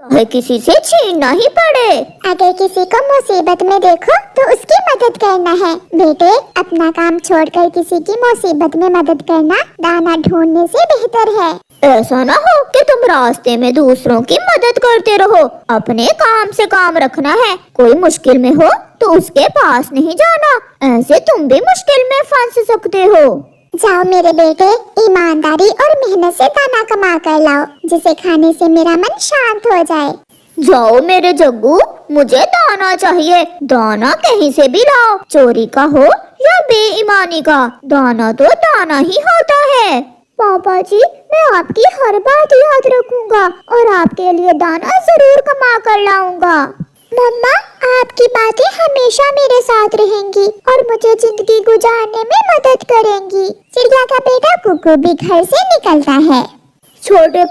चाहे किसी से छीनना ही पड़े। अगर किसी को मुसीबत में देखो तो उसकी मदद करना है। बेटे, अपना काम छोड़कर किसी की मुसीबत में मदद करना दाना ढूंढने से बेहतर है। ऐसा ना हो कि तुम रास्ते में दूसरों की मदद करते रहो। अपने काम से काम रखना है। कोई मुश्किल में हो तो उसके पास नहीं जाना, ऐसे तुम भी मुश्किल में फंस सकते हो। जाओ मेरे बेटे, ईमानदारी और मेहनत से दाना कमा कर लाओ, जिसे खाने से मेरा मन शांत हो जाए। जाओ मेरे जग्गू, मुझे दाना चाहिए। दाना कहीं से भी लाओ, चोरी का हो या बेईमानी का, दाना तो दाना ही होता है। पापा जी, मैं आपकी हर बात याद रखूंगा और आपके लिए दाना जरूर कमा कर लाऊंगा। मम्मा, आपकी बातें हमेशा मेरे साथ रहेंगी और मुझे जिंदगी गुजारने में मदद करेंगी। चिड़िया का बेटा कुकू भी घर से निकलता है। छोटे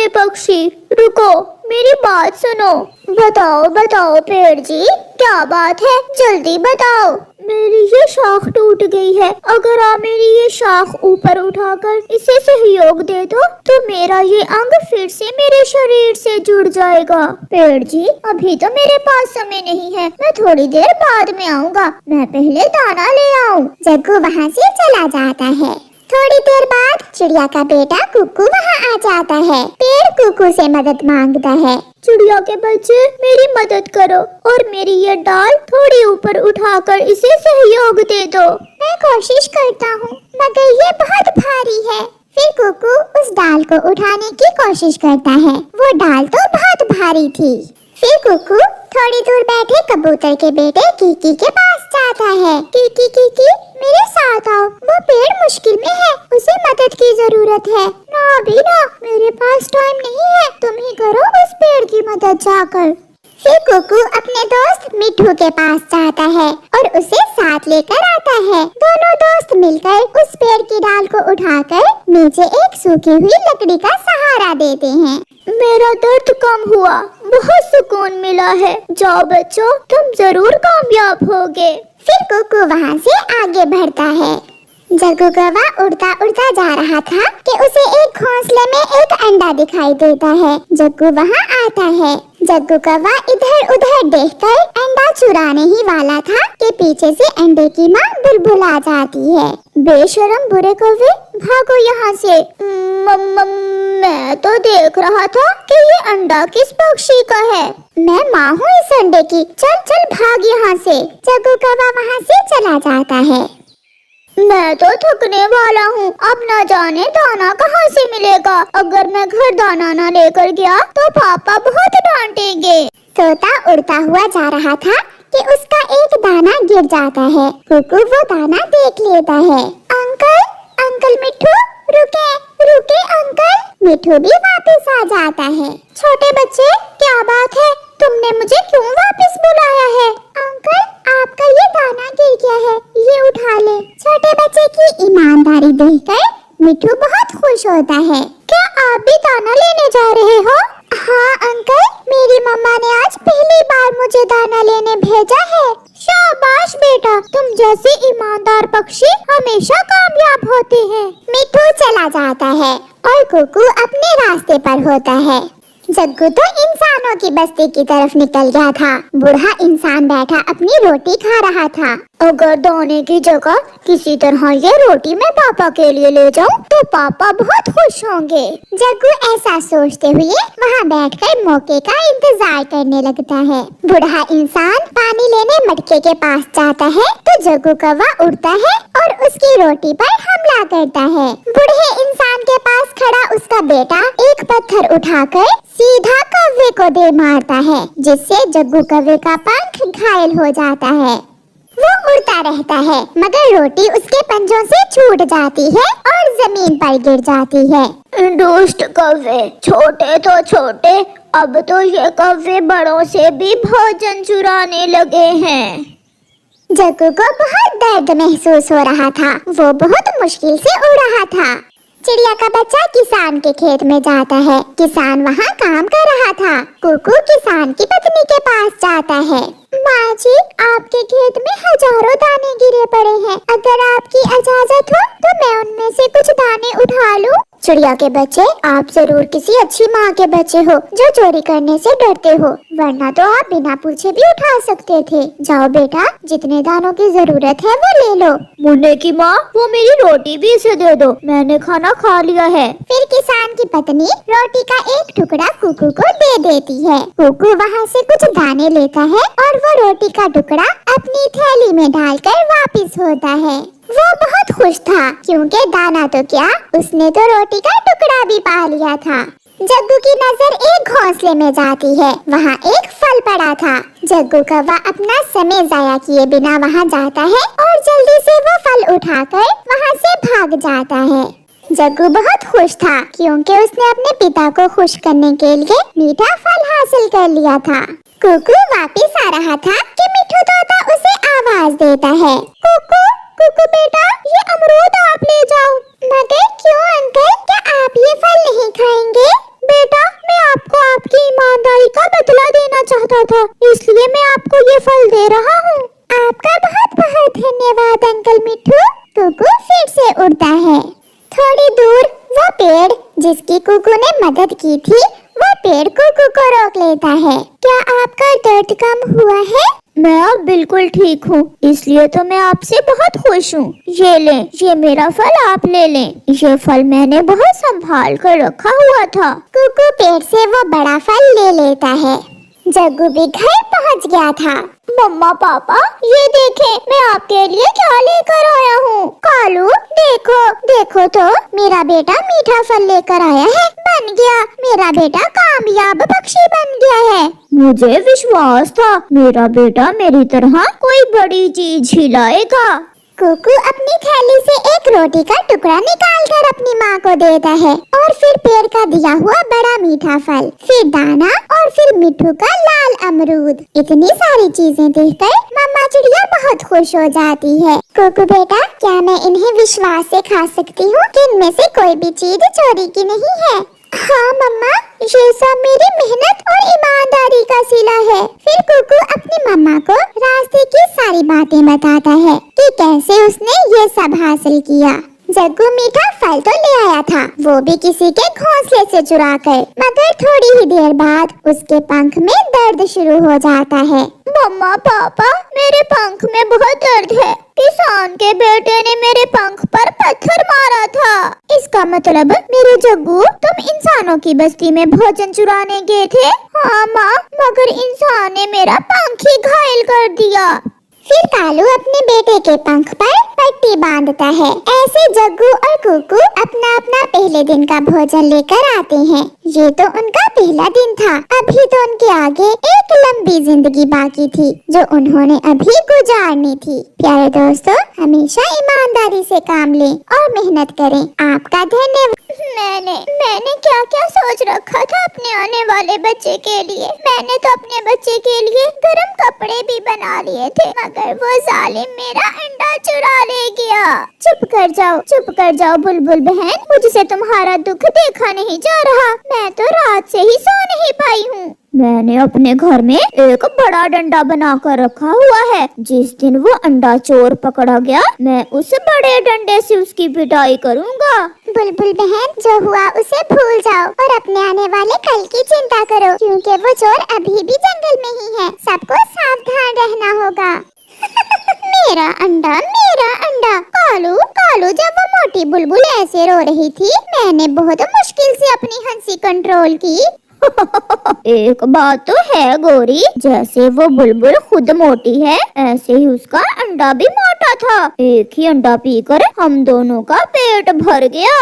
पक्षी रुको, मेरी बात सुनो। बताओ बताओ पेड़ जी, क्या बात है, जल्दी बताओ। मेरी ये शाख टूट गई है, अगर आप मेरी ये शाख ऊपर उठाकर इसे सहयोग दे दो तो मेरा ये अंग फिर से मेरे शरीर से जुड़ जाएगा। पेड़ जी, अभी तो मेरे पास समय नहीं है, मैं थोड़ी देर बाद में आऊँगा। मैं पहले दाना ले आऊँ। जग्गू वहाँ से चला जाता है। थोड़ी देर बाद चिड़िया का बेटा कुकू वहाँ आ जाता है। पेड़ कुकू से मदद मांगता है। चिड़िया के बच्चे, मेरी मदद करो और मेरी ये डाल थोड़ी ऊपर उठाकर इसे सहयोग दे दो। मैं कोशिश करता हूँ, मगर ये बहुत भारी है। फिर कुकू उस डाल को उठाने की कोशिश करता है। वो डाल तो बहुत भारी थी। फिर कुकू थोड़ी दूर बैठे कबूतर के बेटे कीकी के पास जाता है। कीकी कीकी, मेरे साथ आओ, वो पेड़ मुश्किल में है, उसे मदद की जरूरत है। ना अभी ना, मेरे पास टाइम नहीं है, तुम ही करो उस पेड़ की मदद जाकर। फिर कुकू अपने दोस्त मिट्ठू के पास जाता है और उसे साथ लेकर आता है। दोनों दोस्त मिलकर उस पेड़ की डाल को उठाकर नीचे एक सूखी हुई लकड़ी का सहारा देते हैं। मेरा दर्द कम हुआ, बहुत सुकून मिला है। जाओ बच्चों, तुम जरूर कामयाब होगे। फिर कुकू वहाँ से आगे बढ़ता है। जग्गू कौवा उड़ता उड़ता जा रहा था कि उसे एक घोंसले में एक अंडा दिखाई देता है। जग्गू वहाँ आता है। जग्गू कौवा इधर उधर देखकर अंडा चुराने ही वाला था कि पीछे से अंडे की माँ बुलबुल आ जाती है। बेशरम बुरे कौवे, भागो यहाँ से। मैं तो देख रहा था कि ये अंडा किस पक्षी का है। मैं माँ हूँ इस अंडे की, चल चल भाग यहाँ से। जग्गू कौवा वहाँ से चला जाता है। मैं तो थकने वाला हूँ, अब न जाने दाना कहाँ से मिलेगा। अगर मैं घर दाना न लेकर गया तो पापा बहुत डांटेंगे। तोता उड़ता हुआ जा रहा था कि उसका एक दाना गिर जाता है। कुकू वो दाना देख लेता है। अंकल, अंकल मिट्ठू, रुके रुके अंकल। मिट्ठू भी वापस आ जाता है। छोटे बच्चे, क्या बात है, तुमने मुझे क्यों वापस बुलाया है? अंकल, आपका ये दाना गिर गया है, ये उठा ले। छोटे बच्चे की ईमानदारी देखकर मिट्ठू बहुत खुश होता है। क्या आप भी दाना लेने जा रहे हो? हाँ अंकल, मेरी मम्मा ने आज पहली बार मुझे दाना लेने भेजा है। शाबाश बेटा, तुम जैसे ईमानदार पक्षी हमेशा कामयाब होते हैं। मिट्ठू चला जाता है और कुकू अपने रास्ते पर होता है। जग्गू तो इंसानों की बस्ती की तरफ निकल गया था। बूढ़ा इंसान बैठा अपनी रोटी खा रहा था। अगर दाने की जगह किसी तरह ये रोटी मैं पापा के लिए ले जाऊं तो पापा बहुत खुश होंगे। जग्गू ऐसा सोचते हुए वहाँ बैठकर मौके का इंतजार करने लगता है। बूढ़ा इंसान पानी लेने मटके के पास जाता है तो जग्गू कौवा उड़ता है और उसकी रोटी पर हमला करता है। बूढ़े इंसान के पास खड़ा उसका बेटा एक पत्थर उठाकर सीधा कौवे को दे मारता है, जिससे जग्गू कौवे का पंख घायल हो जाता है। वो उड़ता रहता है मगर रोटी उसके पंजों से छूट जाती है और जमीन पर गिर जाती है। दुष्ट कौवे, छोटे तो छोटे, अब तो ये कौवे बड़ों से भी भोजन चुराने लगे हैं। जग्गू को बहुत दर्द महसूस हो रहा था। वो बहुत मुश्किल से उड़ रहा था। चिड़िया का बच्चा किसान के खेत में जाता है। किसान वहाँ काम कर रहा था। कुकू किसान की पत्नी के पास जाता है। माँ जी, आपके खेत में हजारों दाने गिरे पड़े हैं। अगर आपकी इजाजत हो तो मैं उनमें से कुछ दाने उठा लूं। चिड़िया के बच्चे, आप जरूर किसी अच्छी माँ के बच्चे हो जो चोरी करने से डरते हो, वरना तो आप बिना पूछे भी उठा सकते थे। जाओ बेटा, जितने दानों की जरूरत है वो ले लो। मुन्ने की माँ, वो मेरी रोटी भी इसे दे दो, मैंने खाना खा लिया है। फिर किसान की पत्नी रोटी का एक टुकड़ा कुकू को दे देती है। कुकू वहाँ से कुछ दाने लेता है और वो रोटी का टुकड़ा अपनी थैली में डालकर वापस होता है। वो बहुत खुश था, क्योंकि दाना तो क्या, उसने तो रोटी का टुकड़ा भी पा लिया था। जग्गू की नजर एक घोंसले में जाती है। वहाँ एक फल पड़ा था। जग्गू कौवा अपना समय जाया किए बिना वहाँ जाता है और जल्दी से वो फल उठाकर वहाँ से भाग जाता है। जग्गू बहुत खुश था, क्योंकि उसने अपने पिता को खुश करने के लिए मीठा फल हासिल कर लिया था। कुकू वापस आ रहा था कि मिट्ठू तोता उसे आवाज देता है, कुकू कुकू बेटा, ये अमरूद आप ले जाओ। मगर क्यों अंकल, क्या आप ये फल नहीं खाएंगे? बेटा, मैं आपको आपकी ईमानदारी का बदला देना चाहता था, इसलिए मैं आपको ये फल दे रहा हूँ। आपका बहुत बहुत धन्यवाद अंकल मिट्ठू। कुकू फिर से उड़ता है। थोड़ी दूर वो पेड़ जिसकी कुकू ने मदद की थी, वो पेड़ कुकू को रोक लेता है। क्या आपका दर्द कम हुआ है? मैं अब बिल्कुल ठीक हूँ, इसलिए तो मैं आपसे बहुत खुश हूँ। ये लें, ये मेरा फल आप ले लें। ये फल मैंने बहुत संभाल कर रखा हुआ था। कुकू पेड़ से वो बड़ा फल ले लेता है। जग्गू भी घर पहुँच गया था। मम्मा पापा, ये देखें, मैं आपके लिए क्या लेकर आया हूँ। कालू, देखो देखो तो, मेरा बेटा मीठा फल लेकर आया है। बन गया, मेरा बेटा कामयाब पक्षी बन गया है। मुझे विश्वास था मेरा बेटा मेरी तरह कोई बड़ी चीज ही लाएगा। कुकू अपनी थैली से एक रोटी का टुकड़ा निकालकर अपनी माँ को देता है और फिर पेड़ का दिया हुआ बड़ा मीठा फल, फिर दाना और फिर मिट्ठू का लाल अमरूद। इतनी सारी चीजें देखकर मम्मा चिड़िया बहुत खुश हो जाती है। कुकू बेटा, क्या मैं इन्हें विश्वास से खा सकती हूँ कि इनमें से कोई भी चीज चोरी की नहीं है? हाँ मम्मा, ये सब मेरी मेहनत और ईमानदारी का सिला है। फिर कुकू अपनी मम्मा को रास्ते की सारी बातें बताता है कि कैसे उसने ये सब हासिल किया। जग्गू मीठा फल तो ले आया था, वो भी किसी के घोंसले से चुरा कर, मगर थोड़ी ही देर बाद उसके पंख में दर्द शुरू हो जाता है। मम्मा पापा, मेरे पंख में बहुत दर्द है। किसान के बेटे ने मेरे पंख पर पत्थर मारा था। इसका मतलब मेरे जग्गू, तुम इंसानों की बस्ती में भोजन चुराने गए थे? हाँ माँ, मगर इंसान ने मेरा पंख ही घायल कर दिया। फिर कालू अपने बेटे के पंख पर पट्टी बांधता है। ऐसे जग्गू और कुकू अपना अपना पहले दिन का भोजन लेकर आते हैं। ये तो उनका पहला दिन था। अभी तो उनके आगे एक लंबी जिंदगी बाकी थी जो उन्होंने अभी गुजारनी थी। प्यारे दोस्तों, हमेशा ईमानदारी से काम लें और मेहनत करें। आपका धन्यवाद। मैंने क्या क्या सोच रखा था अपने आने वाले बच्चे के लिए। मैंने तो अपने बच्चे के लिए गर्म कपड़े भी बना लिए थे, मगर वो जालिम मेरा अंडा चुरा ले गया। चुप कर जाओ बुलबुल बहन, मुझसे तुम्हारा दुख देखा नहीं जा रहा। मैं तो रात से ही सो नहीं पाई हूँ। मैंने अपने घर में एक बड़ा डंडा बना कर रखा हुआ है। जिस दिन वो अंडा चोर पकड़ा गया, मैं उस बड़े डंडे से उसकी पिटाई करूँगा। बुलबुल बहन, जो हुआ उसे भूल जाओ और अपने आने वाले कल की चिंता करो, क्योंकि वो चोर अभी भी जंगल में ही है। सबको सावधान रहना होगा। मेरा अंडा, मेरा अंडा। कालू, जब वो मोटी बुलबुल ऐसे रो रही थी, मैंने बहुत मुश्किल से अपनी हंसी कंट्रोल की। एक बात तो है गोरी, जैसे वो बुलबुल खुद मोटी है, ऐसे ही उसका अंडा भी मोटा था। एक ही अंडा पीकर हम दोनों का पेट भर गया।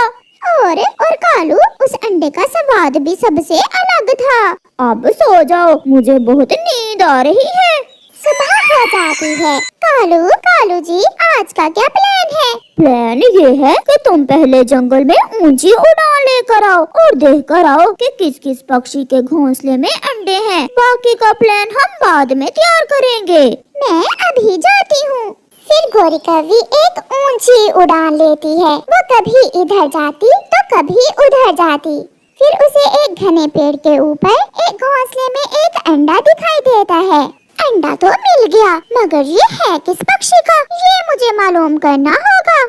और कालू, उस अंडे का स्वाद भी सबसे अलग था। अब सो जाओ, मुझे बहुत नींद आ रही है। सुबह हो जाती है। कालू जी, आज का क्या प्लान है? प्लान ये है कि तुम पहले जंगल में ऊंची उड़ान लेकर आओ और देख कर आओ कि किस किस पक्षी के घोंसले में अंडे हैं। बाकी का प्लान हम बाद में तैयार करेंगे। मैं अभी जाती हूँ। फिर गोरी कौवी एक ऊंची उड़ान लेती है। वो कभी इधर जाती तो कभी उधर जाती। फिर उसे एक घने पेड़ के ऊपर एक घोंसले में एक अंडा दिखाई देता है। अंडा तो मिल गया, मगर ये है किस पक्षी का, ये मुझे मालूम करना होगा।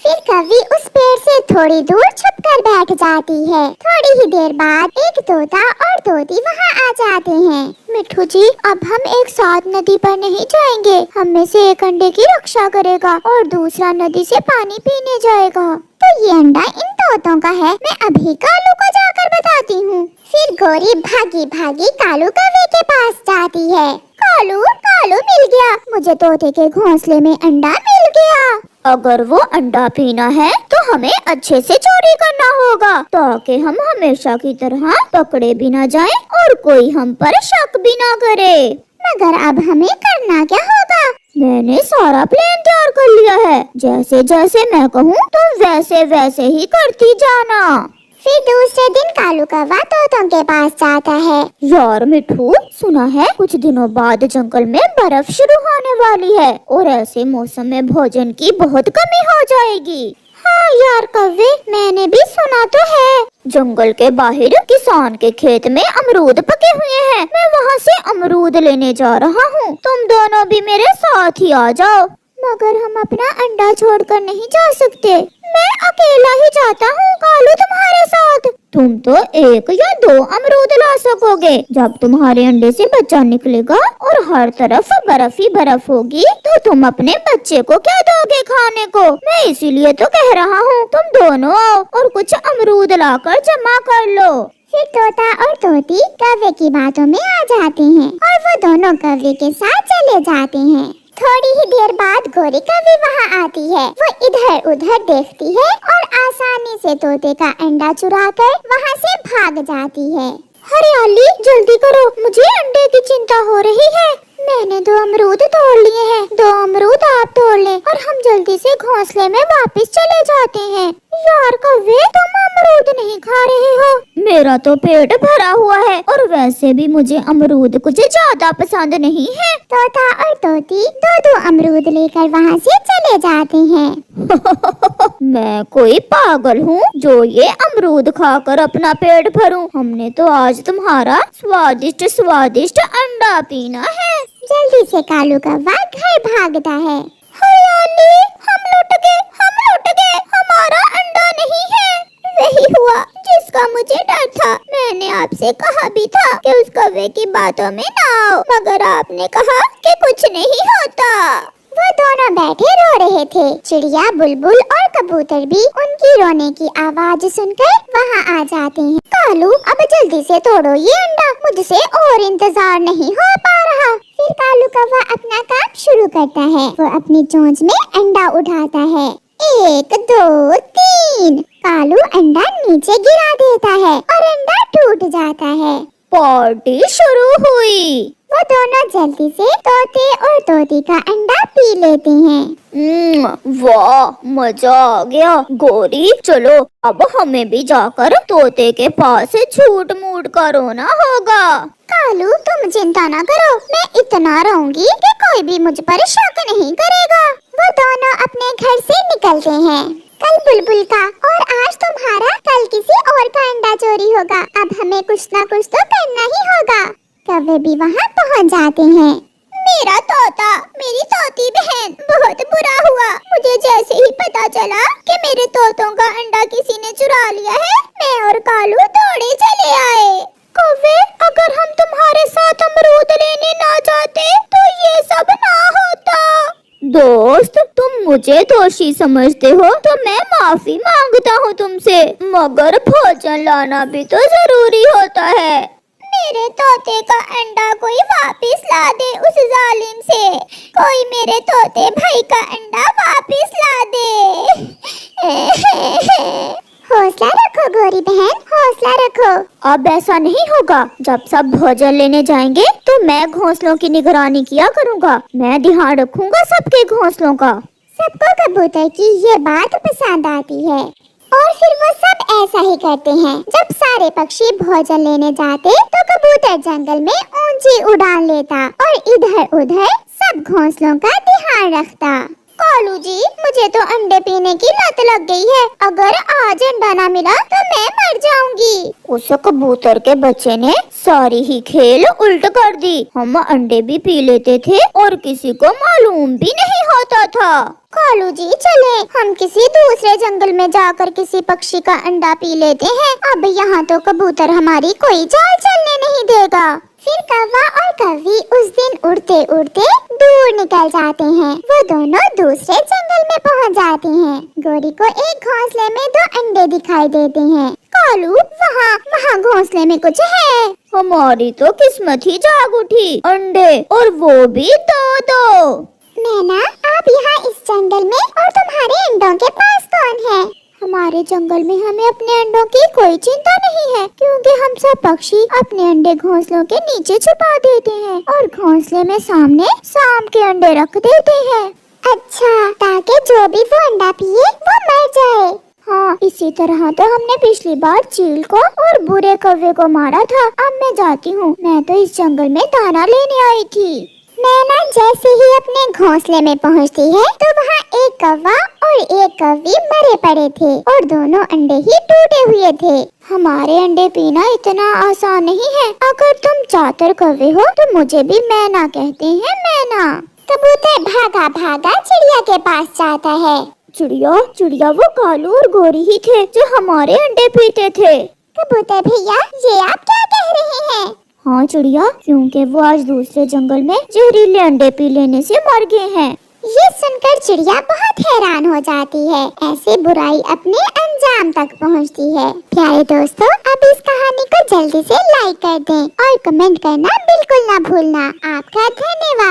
फिर कौवी उस पेड़ से थोड़ी दूर छुपकर बैठ जाती है। थोड़ी ही देर बाद एक तोता और तोती वहाँ आ जाते हैं। मिट्ठू जी, अब हम एक साथ नदी पर नहीं जाएंगे। हम में से एक अंडे की रक्षा करेगा और दूसरा नदी से पानी पीने जाएगा। तो ये अंडा इन तोतों का है, मैं अभी कालू को जाकर बताती हूँ। फिर गोरी भागी भागी कालू कौवे के पास जाती है। कालू कालू मिल गया, मुझे तोते के घोंसले में अंडा मिल गया। अगर वो अंडा पीना है तो हमें अच्छे से चोरी करना होगा, ताकि हम हमेशा की तरह पकड़े भी ना जाएं और कोई हम पर शक भी ना करे। मगर अब हमें करना क्या होगा? मैंने सारा प्लान तैयार कर लिया है। जैसे जैसे मैं कहूँ तुम वैसे वैसे ही करती जाना। फिर दूसरे दिन कालू कौवा तोतों के पास जाता है। यार मिठू, सुना है कुछ दिनों बाद जंगल में बर्फ शुरू होने वाली है और ऐसे मौसम में भोजन की बहुत कमी हो जाएगी। हाँ यार कौवे, मैंने भी सुना तो है। जंगल के बाहर किसान के खेत में अमरूद पके हुए हैं। मैं वहाँ से अमरूद लेने जा रहा हूँ। तुम दोनों भी मेरे साथ ही आ जाओ। मगर हम अपना अंडा छोड़कर नहीं जा सकते। मैं अकेला ही जाता हूँ कालू तुम्हारे साथ। तुम तो एक या दो अमरूद ला सकोगे। जब तुम्हारे अंडे से बच्चा निकलेगा और हर तरफ बर्फ ही बर्फ होगी तो तुम अपने बच्चे को क्या दोगे खाने को? मैं इसीलिए तो कह रहा हूँ तुम दोनों आओ और कुछ अमरूद लाकर जमा कर लो। फिर तोता और तोती कौवे की बातों में आ जाते हैं और वो दोनों कौवे के साथ चले जाते हैं। थोड़ी ही देर बाद गोरी कौवी वहाँ आती है। वो इधर उधर देखती है और आसानी से तोते का अंडा चुराकर वहाँ से भाग जाती है। हरियाली, जल्दी करो, मुझे अंडे की चिंता हो रही है। मैंने 2 अमरूद तोड़ लिए हैं। 2 अमरूद आप तोड़ लें और हम जल्दी से घोंसले में वापस चले जाते हैं। यार कौवे, तुम अमरूद नहीं खा रहे हो? मेरा तो पेट भरा हुआ है और वैसे भी मुझे अमरूद कुछ ज्यादा पसंद नहीं है। तोता और तोती 2-2 अमरूद लेकर वहाँ से चले जाते हैं। मैं कोई पागल हूँ जो ये अमरूद खाकर अपना पेट भरूं? हमने तो आज तुम्हारा स्वादिष्ट स्वादिष्ट अंडा पीना है। जल्दी से कालू कौवा घर भागता है। हरियाली, हम लुट गए, हमारा अंडा नहीं है। वही हुआ जिसका मुझे डर था। मैंने आपसे कहा भी था कि उस कौवे की बातों में ना आओ, मगर आपने कहा कि कुछ नहीं होता। वो दोनों बैठे रो रहे थे। चिड़िया, बुलबुल और कबूतर भी उनकी रोने की आवाज सुनकर वहाँ आ जाते हैं। कालू, अब जल्दी से तोड़ो ये अंडा, मुझसे और इंतजार नहीं हो पा रहा। फिर कालू कौवा अपना काम शुरू करता है। वो अपनी चोंच में अंडा उठाता है। 1 2 3। कालू अंडा नीचे गिरा देता है और अंडा टूट जाता है। पार्टी शुरू हुई। वो दोनों जल्दी से तोते और तोती का अंडा पी लेते हैं। वाह, मजा आ गया। गोरी, चलो अब हमें भी जाकर तोते के पास झूठ मूठ का रोना होगा। कालू, तुम चिंता ना करो, मैं इतना रहूंगी कि कोई भी मुझ पर शक नहीं करेगा। वो दोनों अपने घर से निकलते हैं। कल बुलबुल का और आज तुम्हारा, कल किसी और का अंडा चोरी होगा। अब हमें कुछ ना कुछ तो करना ही होगा। कौवे भी वहाँ पहुँच जाते हैं। मेरा तोता, मेरी तोती बहन, बहुत बुरा हुआ। मुझे जैसे ही पता चला कि मेरे तोतों का अंडा किसी ने चुरा लिया है, मैं और कालू दौड़े चले आए। कौवे, अगर हम तुम्हारे साथ अमरूद लेने ना जाते तो ये सब ना होता। दोस्त, तुम मुझे दोषी समझते हो तो मैं माफी मांगता हूँ तुमसे, मगर भोजन लाना भी तो जरूरी होता है। मेरे तोते का अंडा कोई वापस ला दे उस जालिम से। कोई मेरे तोते भाई का अंडा वापस ला दे। हौसला रखो गोरी बहन, हौसला रखो। अब ऐसा नहीं होगा। जब सब भोजन लेने जाएंगे तो मैं घोंसलों की निगरानी किया करूँगा। मैं ध्यान रखूँगा सबके घोंसलों का। सबको कबूतर की ये बात पसंद आती है और फिर वो सब ऐसा ही करते हैं। जब सारे पक्षी भोजन लेने जाते तो कबूतर जंगल में ऊंची उड़ान लेता और इधर उधर सब घोंसलों का ध्यान रखता। कालू जी, मुझे तो अंडे पीने की लत लग गई है। अगर आज अंडा ना मिला तो मैं मर जाऊंगी। उस कबूतर के बच्चे ने सारी ही खेल उल्ट कर दी। हम अंडे भी पी लेते थे और किसी को मालूम भी नहीं होता था। कालू जी, चले हम किसी दूसरे जंगल में जाकर किसी पक्षी का अंडा पी लेते हैं। अब यहाँ तो कबूतर हमारी कोई चाल चलने नहीं देगा। फिर कौवा और कौवी उस दिन उड़ते उड़ते दूर निकल जाते हैं। वो दोनों दूसरे जंगल में पहुँच जाते हैं। गोरी को एक घोंसले में 2 अंडे दिखाई देते हैं। कालू, वहाँ घोंसले में कुछ है। हमारी तो किस्मत ही जाग उठी, अंडे और वो भी 2-2। मैना, आप यहाँ इस जंगल में और तुम्हारे अंडों के पास कौन है? हमारे जंगल में हमें अपने अंडों की कोई चिंता नहीं है, क्योंकि हम सब पक्षी अपने अंडे घोंसलों के नीचे छुपा देते हैं और घोंसले में सामने शाम के अंडे रख देते हैं। अच्छा, ताकि जो भी वो अंडा पिए वो मर जाए। हाँ, इसी तरह तो हमने पिछली बार चील को और बुरे कौवे को मारा था। अब मैं जाती हूँ, मैं तो इस जंगल में दाना लेने आई थी। मैना जैसे ही अपने घोंसले में पहुँचती है तो वहाँ एक कौवा और एक कौवी मरे पड़े थे और दोनों अंडे ही टूटे हुए थे। हमारे अंडे पीना इतना आसान नहीं है। अगर तुम चातर कौवे हो तो मुझे भी मैना कहते हैं, मैना। कबूतर भागा भागा चिड़िया के पास जाता है। चिड़िया वो कालू और गोरी ही थे जो हमारे अंडे पीते थे। कबूतर भैया, ये आप क्या कह रहे हैं? हाँ चिड़िया, क्योंकि वो आज दूसरे जंगल में जहरीले अंडे पी लेने से मर गए हैं। ये सुनकर चिड़िया बहुत हैरान हो जाती है। ऐसे बुराई अपने अंजाम तक पहुंचती है। प्यारे दोस्तों, अब इस कहानी को जल्दी से लाइक कर दें और कमेंट करना बिल्कुल ना भूलना। आपका धन्यवाद।